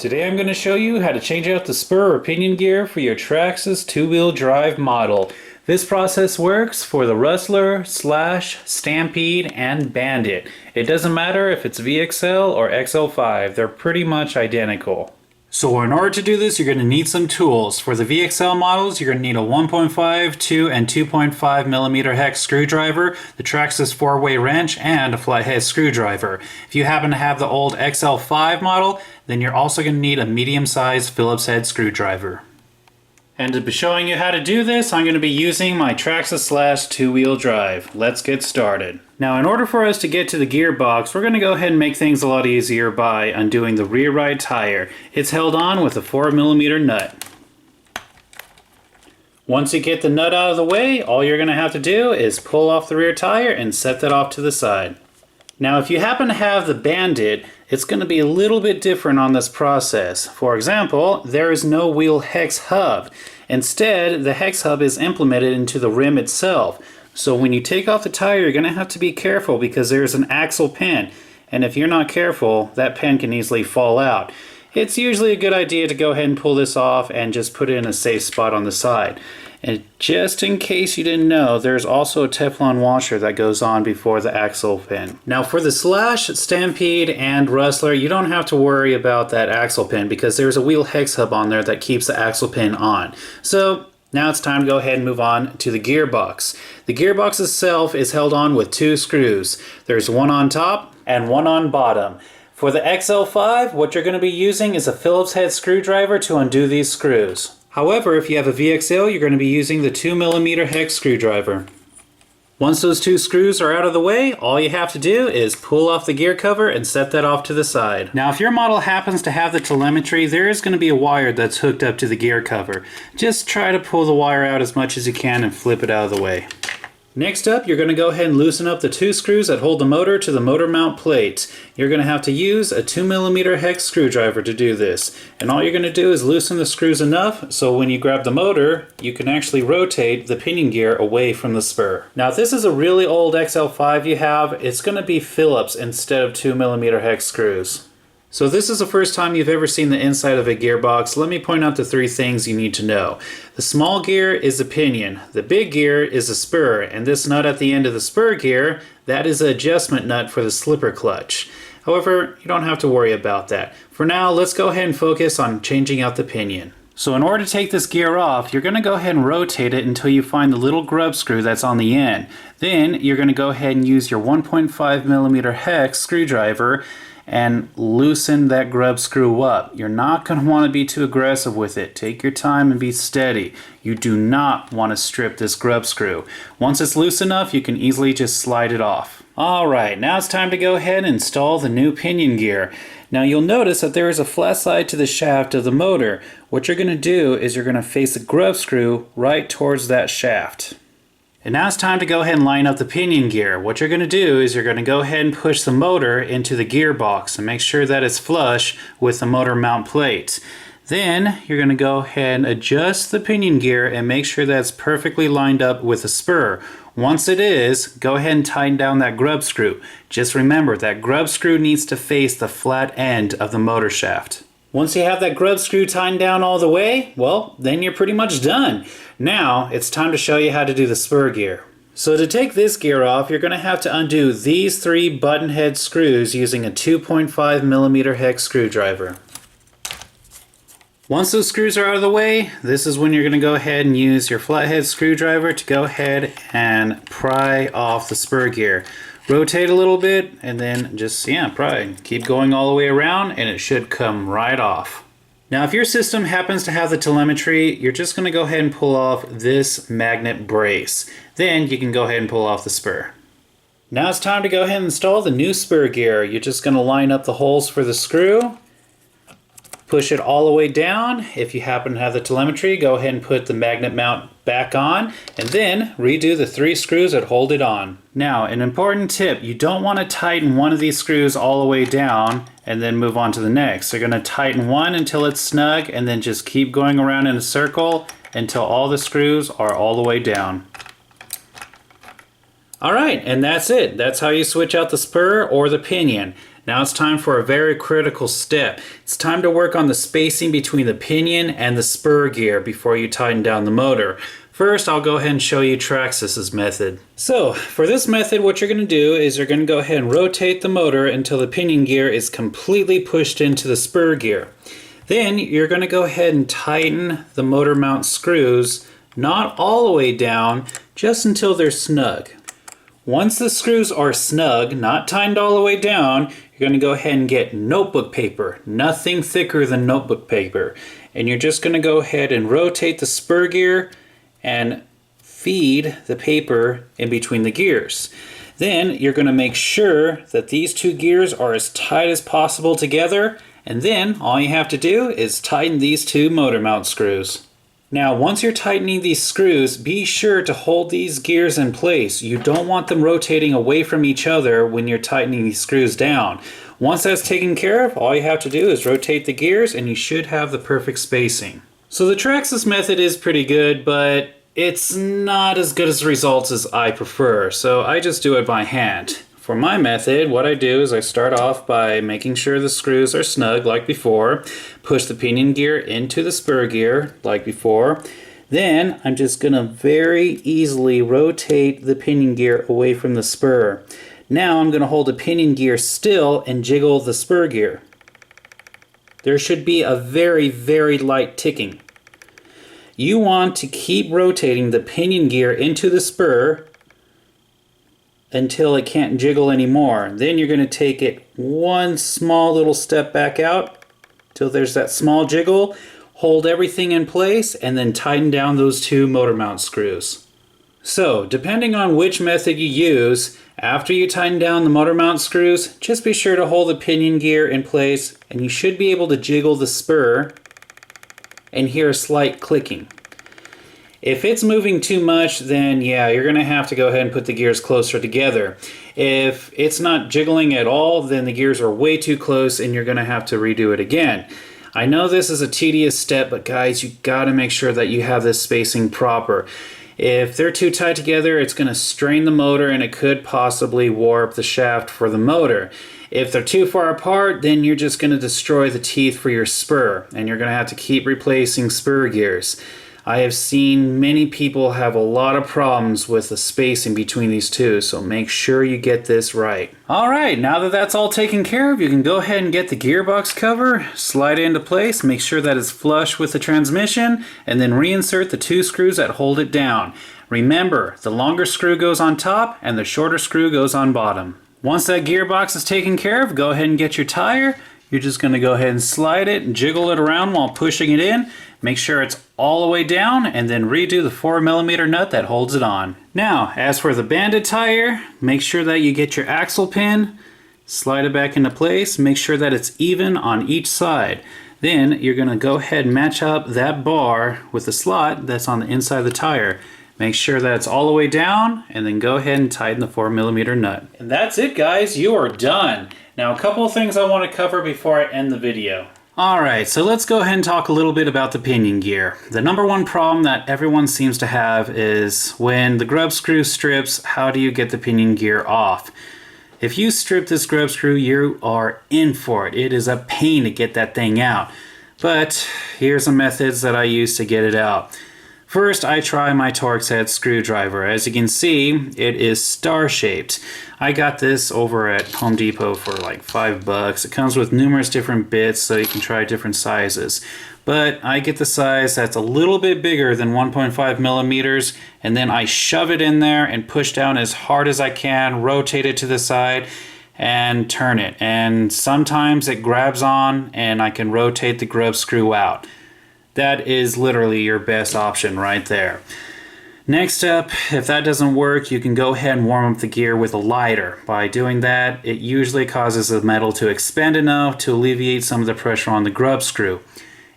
Today I'm going to show you how to change out the spur or pinion gear for your TRX's two-wheel drive model. This process works for the Rustler, Stampede, and Bandit. It doesn't matter if it's VXL or XL5, they're pretty much identical. So in order to do this, you're going to need some tools. For the VXL models, you're going to need a 1.5, 2, and 2.5 millimeter hex screwdriver, the TRX's 4-way wrench, and a flathead screwdriver. If you happen to have the old XL5 model, then you're also going to need a medium-sized Phillips head screwdriver. And to be showing you how to do this, I'm going to be using my TRX's two-wheel drive. Let's get started. Now, in order for us to get to the gearbox, we're going to go ahead and make things a lot easier by undoing the rear right tire. It's held on with a 4mm nut. Once you get the nut out of the way, all you're going to have to do is pull off the rear tire and set that off to the side. Now, if you happen to have the Bandit, it's going to be a little bit different on this process. For example, there is no wheel hex hub. Instead, the hex hub is implemented into the rim itself. So when you take off the tire, you're going to have to be careful because there's an axle pin. And if you're not careful, that pin can easily fall out. It's usually a good idea to go ahead and pull this off and just put it in a safe spot on the side. And just in case you didn't know, there's also a Teflon washer that goes on before the axle pin. Now for the Stampede, and Rustler, you don't have to worry about that axle pin because there's a wheel hex hub on there that keeps the axle pin on. So now it's time to go ahead and move on to the gearbox. The gearbox itself is held on with 2 screws. There's one on top and one on bottom. For the XL5, what you're going to be using is a Phillips head screwdriver to undo these screws. However, if you have a VXL, you're going to be using the 2mm hex screwdriver. Once those 2 screws are out of the way, all you have to do is pull off the gear cover and set that off to the side. Now, if your model happens to have the telemetry, there is going to be a wire that's hooked up to the gear cover. Just try to pull the wire out as much as you can and flip it out of the way. Next up, you're going to go ahead and loosen up the 2 screws that hold the motor to the motor mount plate. You're going to have to use a 2mm hex screwdriver to do this. And all you're going to do is loosen the screws enough so when you grab the motor, you can actually rotate the pinion gear away from the spur. Now, if this is a really old XL5 you have, it's going to be Phillips instead of 2mm hex screws. So if this is the first time you've ever seen the inside of a gearbox, let me point out the 3 things you need to know. The small gear is the pinion, the big gear is the spur, and this nut at the end of the spur gear, that is the adjustment nut for the slipper clutch. However, you don't have to worry about that. For now, let's go ahead and focus on changing out the pinion. So in order to take this gear off, you're going to go ahead and rotate it until you find the little grub screw that's on the end. Then you're going to go ahead and use your 1.5mm hex screwdriver and loosen that grub screw up. You're not going to want to be too aggressive with it. Take your time and be steady. You do not want to strip this grub screw. Once it's loose enough, you can easily just slide it off. Alright, now it's time to go ahead and install the new pinion gear. Now you'll notice that there is a flat side to the shaft of the motor. What you're going to do is you're going to face the grub screw right towards that shaft. And now it's time to go ahead and line up the pinion gear. What you're going to do is you're going to go ahead and push the motor into the gearbox and make sure that it's flush with the motor mount plate. Then you're going to go ahead and adjust the pinion gear and make sure that it's perfectly lined up with the spur. Once it is, go ahead and tighten down that grub screw. Just remember that grub screw needs to face the flat end of the motor shaft. Once you have that grub screw tightened down all the way, well, then you're pretty much done. Now, it's time to show you how to do the spur gear. So to take this gear off, you're going to have to undo these 3 button head screws using a 2.5mm hex screwdriver. Once those screws are out of the way, this is when you're going to go ahead and use your flathead screwdriver to go ahead and pry off the spur gear. Rotate a little bit and then just, pry. Keep going all the way around and it should come right off. Now if your system happens to have the telemetry, you're just going to go ahead and pull off this magnet brace. Then you can go ahead and pull off the spur. Now it's time to go ahead and install the new spur gear. You're just going to line up the holes for the screw. Push it all the way down. If you happen to have the telemetry, go ahead and put the magnet mount back on and then redo the 3 screws that hold it on. Now, an important tip, you don't want to tighten one of these screws all the way down and then move on to the next. You're going to tighten one until it's snug and then just keep going around in a circle until all the screws are all the way down. Alright, and that's it. That's how you switch out the spur or the pinion. Now it's time for a very critical step. It's time to work on the spacing between the pinion and the spur gear before you tighten down the motor. First, I'll go ahead and show you Traxxas's method. So, for this method, what you're going to do is you're going to go ahead and rotate the motor until the pinion gear is completely pushed into the spur gear. Then, you're going to go ahead and tighten the motor mount screws, not all the way down, just until they're snug. Once the screws are snug, not tightened all the way down, you're going to go ahead and get notebook paper, nothing thicker than notebook paper. And you're just going to go ahead and rotate the spur gear and feed the paper in between the gears. Then you're going to make sure that these two gears are as tight as possible together, and then all you have to do is tighten these two motor mount screws. Now once you're tightening these screws, be sure to hold these gears in place. You don't want them rotating away from each other when you're tightening these screws down. Once that's taken care of, all you have to do is rotate the gears and you should have the perfect spacing. So the Traxxas method is pretty good, but it's not as good as the results as I prefer, so I just do it by hand. For my method, what I do is I start off by making sure the screws are snug like before, push the pinion gear into the spur gear like before, then I'm just going to very easily rotate the pinion gear away from the spur. Now I'm going to hold the pinion gear still and jiggle the spur gear. There should be a very, very light ticking. You want to keep rotating the pinion gear into the spur until it can't jiggle anymore. Then you're going to take it one small little step back out till there's that small jiggle. Hold everything in place and then tighten down those two motor mount screws. So, depending on which method you use, after you tighten down the motor mount screws, just be sure to hold the pinion gear in place and you should be able to jiggle the spur and hear a slight clicking. If it's moving too much, then yeah, you're going to have to go ahead and put the gears closer together. If it's not jiggling at all, then the gears are way too close and you're going to have to redo it again. I know this is a tedious step, but guys, you got to make sure that you have this spacing proper. If they're too tight together, it's going to strain the motor and it could possibly warp the shaft for the motor. If they're too far apart, then you're just going to destroy the teeth for your spur and you're going to have to keep replacing spur gears. I have seen many people have a lot of problems with the spacing between these two, so make sure you get this right. Alright, now that that's all taken care of, you can go ahead and get the gearbox cover, slide it into place, make sure that it's flush with the transmission, and then reinsert the two screws that hold it down. Remember, the longer screw goes on top and the shorter screw goes on bottom. Once that gearbox is taken care of, go ahead and get your tire. You're just going to go ahead and slide it and jiggle it around while pushing it in. Make sure it's all the way down and then redo the 4mm nut that holds it on. Now, as for the Bandit tire, make sure that you get your axle pin, slide it back into place, make sure that it's even on each side. Then you're going to go ahead and match up that bar with the slot that's on the inside of the tire. Make sure that it's all the way down and then go ahead and tighten the 4mm nut. And that's it, guys, you are done. Now a couple of things I want to cover before I end the video. Alright, so let's go ahead and talk a little bit about the pinion gear. The number one problem that everyone seems to have is when the grub screw strips, how do you get the pinion gear off? If you strip this grub screw, you are in for it. It is a pain to get that thing out. But here's some methods that I use to get it out. First, I try my Torx head screwdriver. As you can see, it is star-shaped. I got this over at Home Depot for like $5. It comes with numerous different bits, so you can try different sizes. But I get the size that's a little bit bigger than 1.5mm, and then I shove it in there and push down as hard as I can, rotate it to the side, and turn it. And sometimes it grabs on, and I can rotate the grub screw out. That is literally your best option right there. Next up, if that doesn't work, you can go ahead and warm up the gear with a lighter. By doing that, it usually causes the metal to expand enough to alleviate some of the pressure on the grub screw.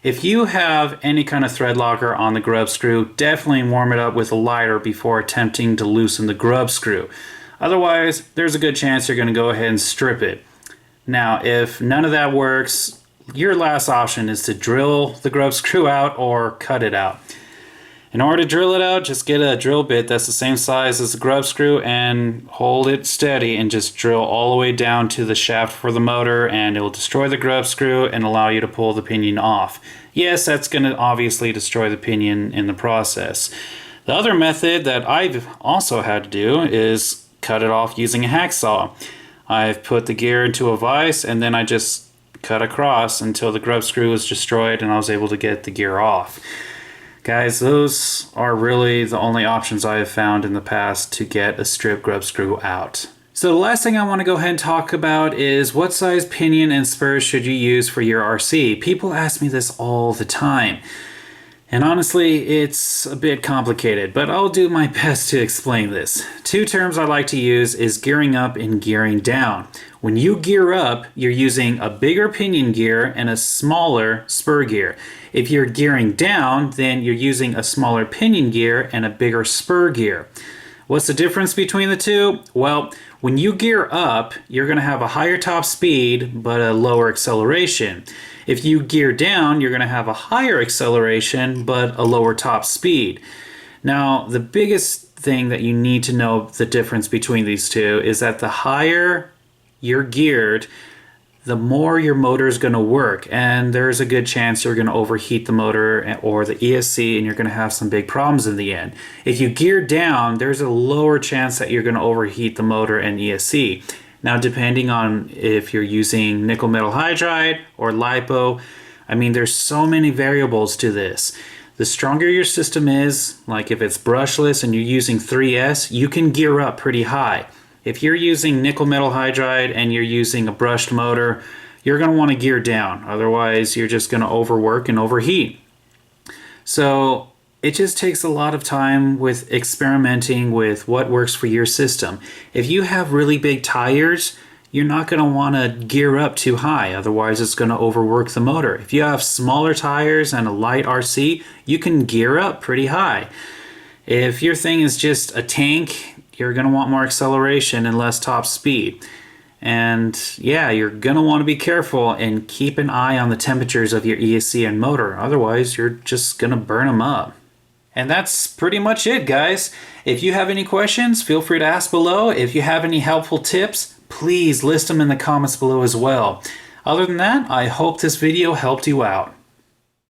If you have any kind of thread locker on the grub screw, definitely warm it up with a lighter before attempting to loosen the grub screw. Otherwise, there's a good chance you're going to go ahead and strip it. Now, if none of that works, your last option is to drill the grub screw out or cut it out. In order to drill it out, just get a drill bit that's the same size as the grub screw and hold it steady and just drill all the way down to the shaft for the motor, and it will destroy the grub screw and allow you to pull the pinion off. Yes, that's going to obviously destroy the pinion in the process. The other method that I've also had to do is cut it off using a hacksaw. I've put the gear into a vise and then I just cut across until the grub screw was destroyed and I was able to get the gear off. Guys, those are really the only options I have found in the past to get a strip grub screw out. So the last thing I want to go ahead and talk about is what size pinion and spurs should you use for your RC? People ask me this all the time. And honestly, it's a bit complicated, but I'll do my best to explain this. Two terms I like to use is gearing up and gearing down. When you gear up, you're using a bigger pinion gear and a smaller spur gear. If you're gearing down, then you're using a smaller pinion gear and a bigger spur gear. What's the difference between the two? Well, when you gear up, you're going to have a higher top speed, but a lower acceleration. If you gear down, you're going to have a higher acceleration, but a lower top speed. Now, the biggest thing that you need to know the difference between these two is that the higher you're geared, the more your motor is going to work, and there's a good chance you're going to overheat the motor or the ESC and you're going to have some big problems in the end. If you gear down, there's a lower chance that you're going to overheat the motor and ESC. Now, depending on if you're using nickel metal hydride or LiPo, I mean, there's so many variables to this. The stronger your system is, like if it's brushless and you're using 3S, you can gear up pretty high. If you're using nickel metal hydride and you're using a brushed motor, you're going to want to gear down. Otherwise, you're just going to overwork and overheat. So it just takes a lot of time with experimenting with what works for your system. If you have really big tires, you're not going to want to gear up too high. Otherwise, it's going to overwork the motor. If you have smaller tires and a light RC, you can gear up pretty high. If your thing is just a tank, you're going to want more acceleration and less top speed. And yeah, you're going to want to be careful and keep an eye on the temperatures of your ESC and motor. Otherwise, you're just going to burn them up. And that's pretty much it, guys. If you have any questions, feel free to ask below. If you have any helpful tips, please list them in the comments below as well. Other than that, I hope this video helped you out.